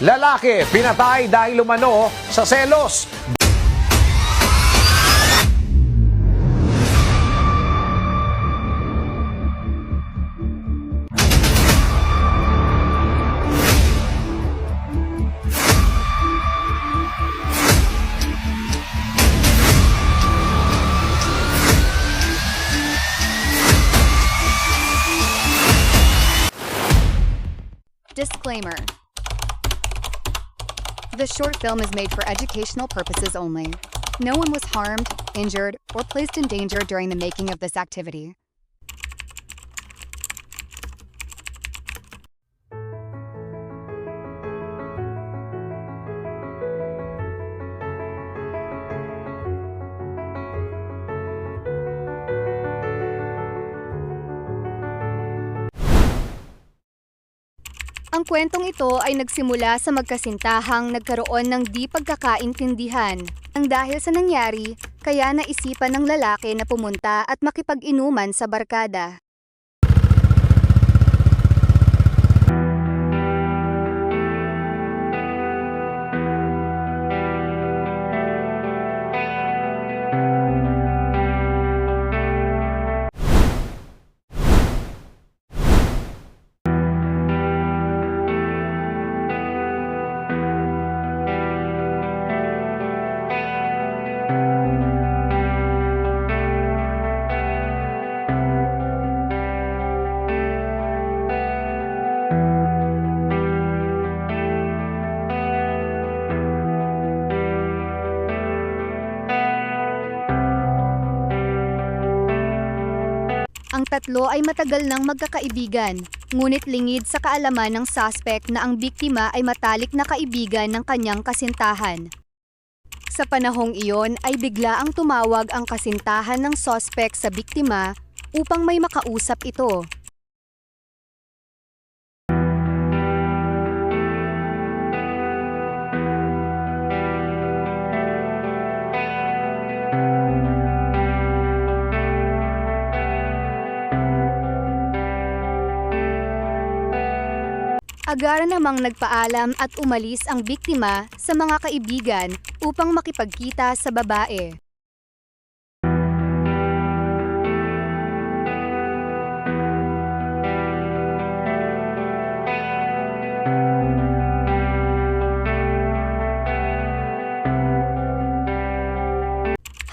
Lalaki, pinatay dahil umano sa selos. Disclaimer. This short film is made for educational purposes only. No one was harmed, injured, or placed in danger during the making of this activity. Ang kwentong ito ay nagsimula sa magkasintahang nagkaroon ng di pagkakaintindihan. Ang dahil sa nangyari, kaya naisipan ng lalaki na pumunta at makipag-inuman sa barkada. Ang tatlo ay matagal nang magkakaibigan, ngunit lingid sa kaalaman ng suspect na ang biktima ay matalik na kaibigan ng kanyang kasintahan. Sa panahong iyon ay bigla ang tumawag ang kasintahan ng suspect sa biktima upang may makausap ito. Agara namang nagpaalam at umalis ang biktima sa mga kaibigan upang makipagkita sa babae.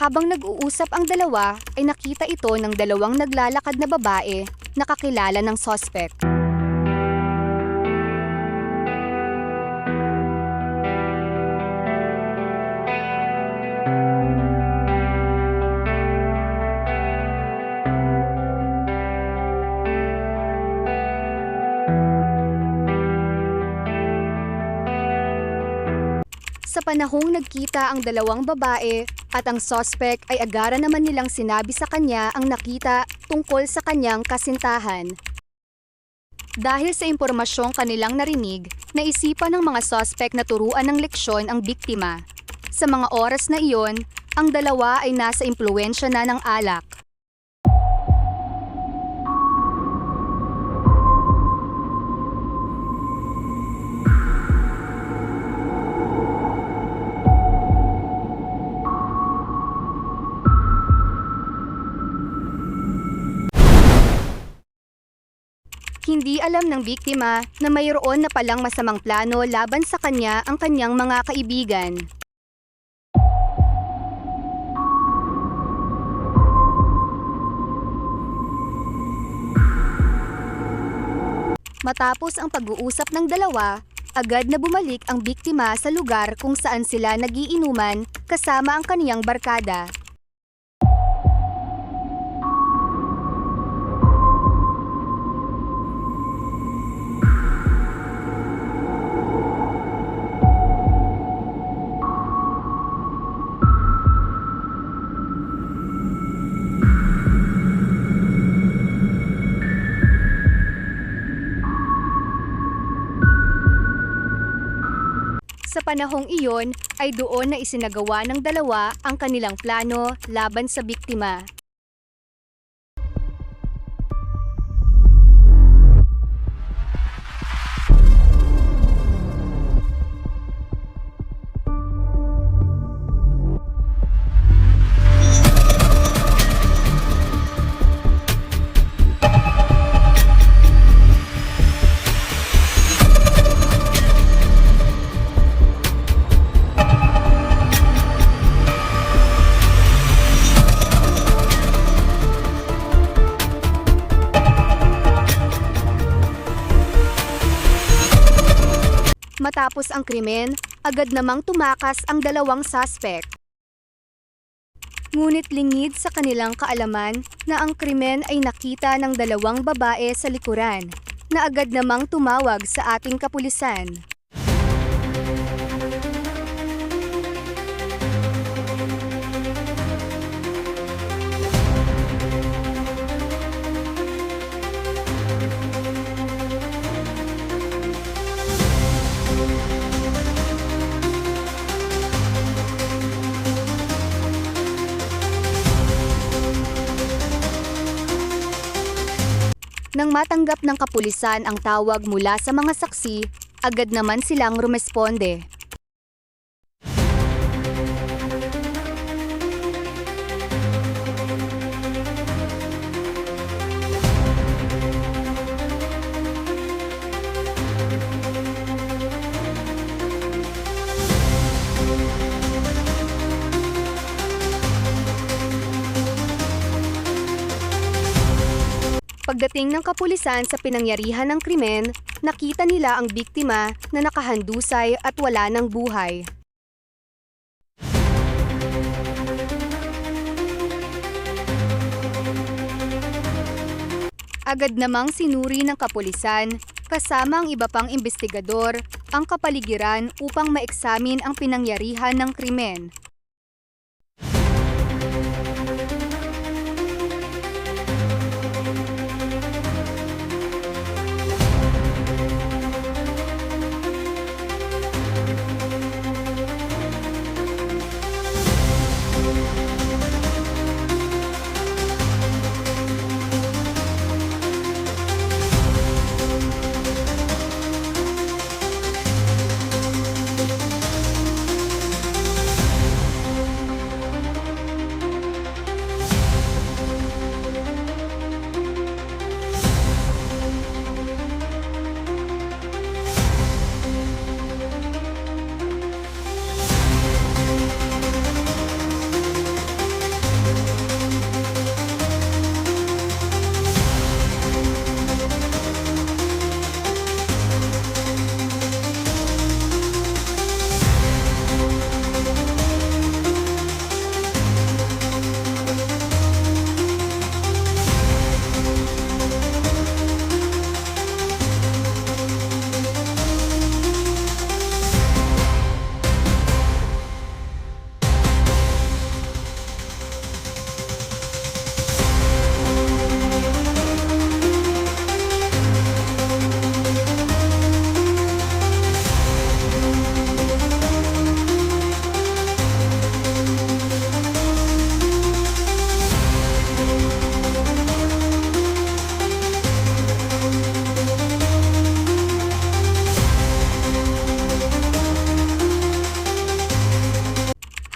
Habang nag-uusap ang dalawa, ay nakita ito ng dalawang naglalakad na babae na kakilala ng suspect. Sa panahong nagkita ang dalawang babae at ang suspect ay agara naman nilang sinabi sa kanya ang nakita tungkol sa kanyang kasintahan. Dahil sa impormasyong kanilang narinig, naisipan ng mga suspect na turuan ng leksyon ang biktima. Sa mga oras na iyon, ang dalawa ay nasa impluwensya na ng alak. Hindi alam ng biktima na mayroon na palang masamang plano laban sa kanya ang kanyang mga kaibigan. Matapos ang pag-uusap ng dalawa, agad na bumalik ang biktima sa lugar kung saan sila nagiinuman kasama ang kaniyang barkada. Sa panahong iyon ay doon na isinagawa ng dalawa ang kanilang plano laban sa biktima. Matapos ang krimen, agad namang tumakas ang dalawang suspect. Ngunit lingid sa kanilang kaalaman na ang krimen ay nakita ng dalawang babae sa likuran, na agad namang tumawag sa ating kapulisan. Nang matanggap ng kapulisan ang tawag mula sa mga saksi, agad naman silang rumesponde. Pagdating ng kapulisan sa pinangyarihan ng krimen, nakita nila ang biktima na nakahandusay at wala ng buhay. Agad namang sinuri ng kapulisan, kasama ang iba pang investigador, ang kapaligiran upang maeksamin ang pinangyarihan ng krimen.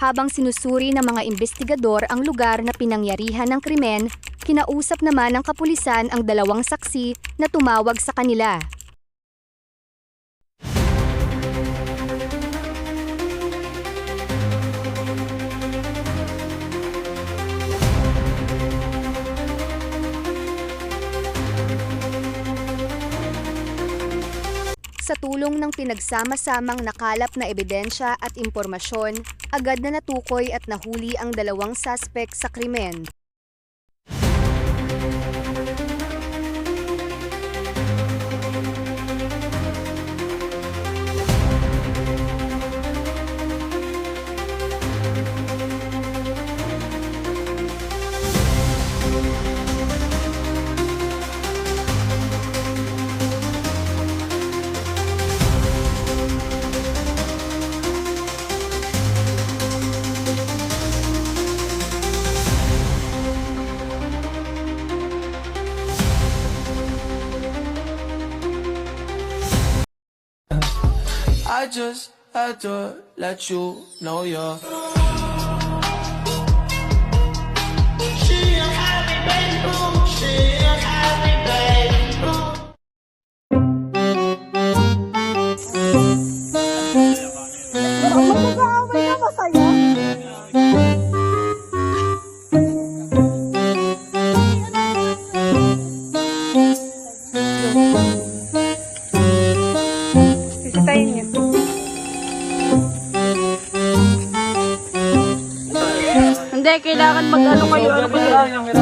Habang sinusuri ng mga investigador ang lugar na pinangyarihan ng krimen, kinausap naman ng kapulisan ang dalawang saksi na tumawag sa kanila. Sa tulong ng pinagsama-samang nakalap na ebidensya at impormasyon, agad na natukoy at nahuli ang dalawang suspect sa krimen. I just had to let you know you're. She a happy baby, she a happy baby. Mag-aaway na masaya? Sisitayin niyo. kailangan mag-ano kayo. Ano kayo?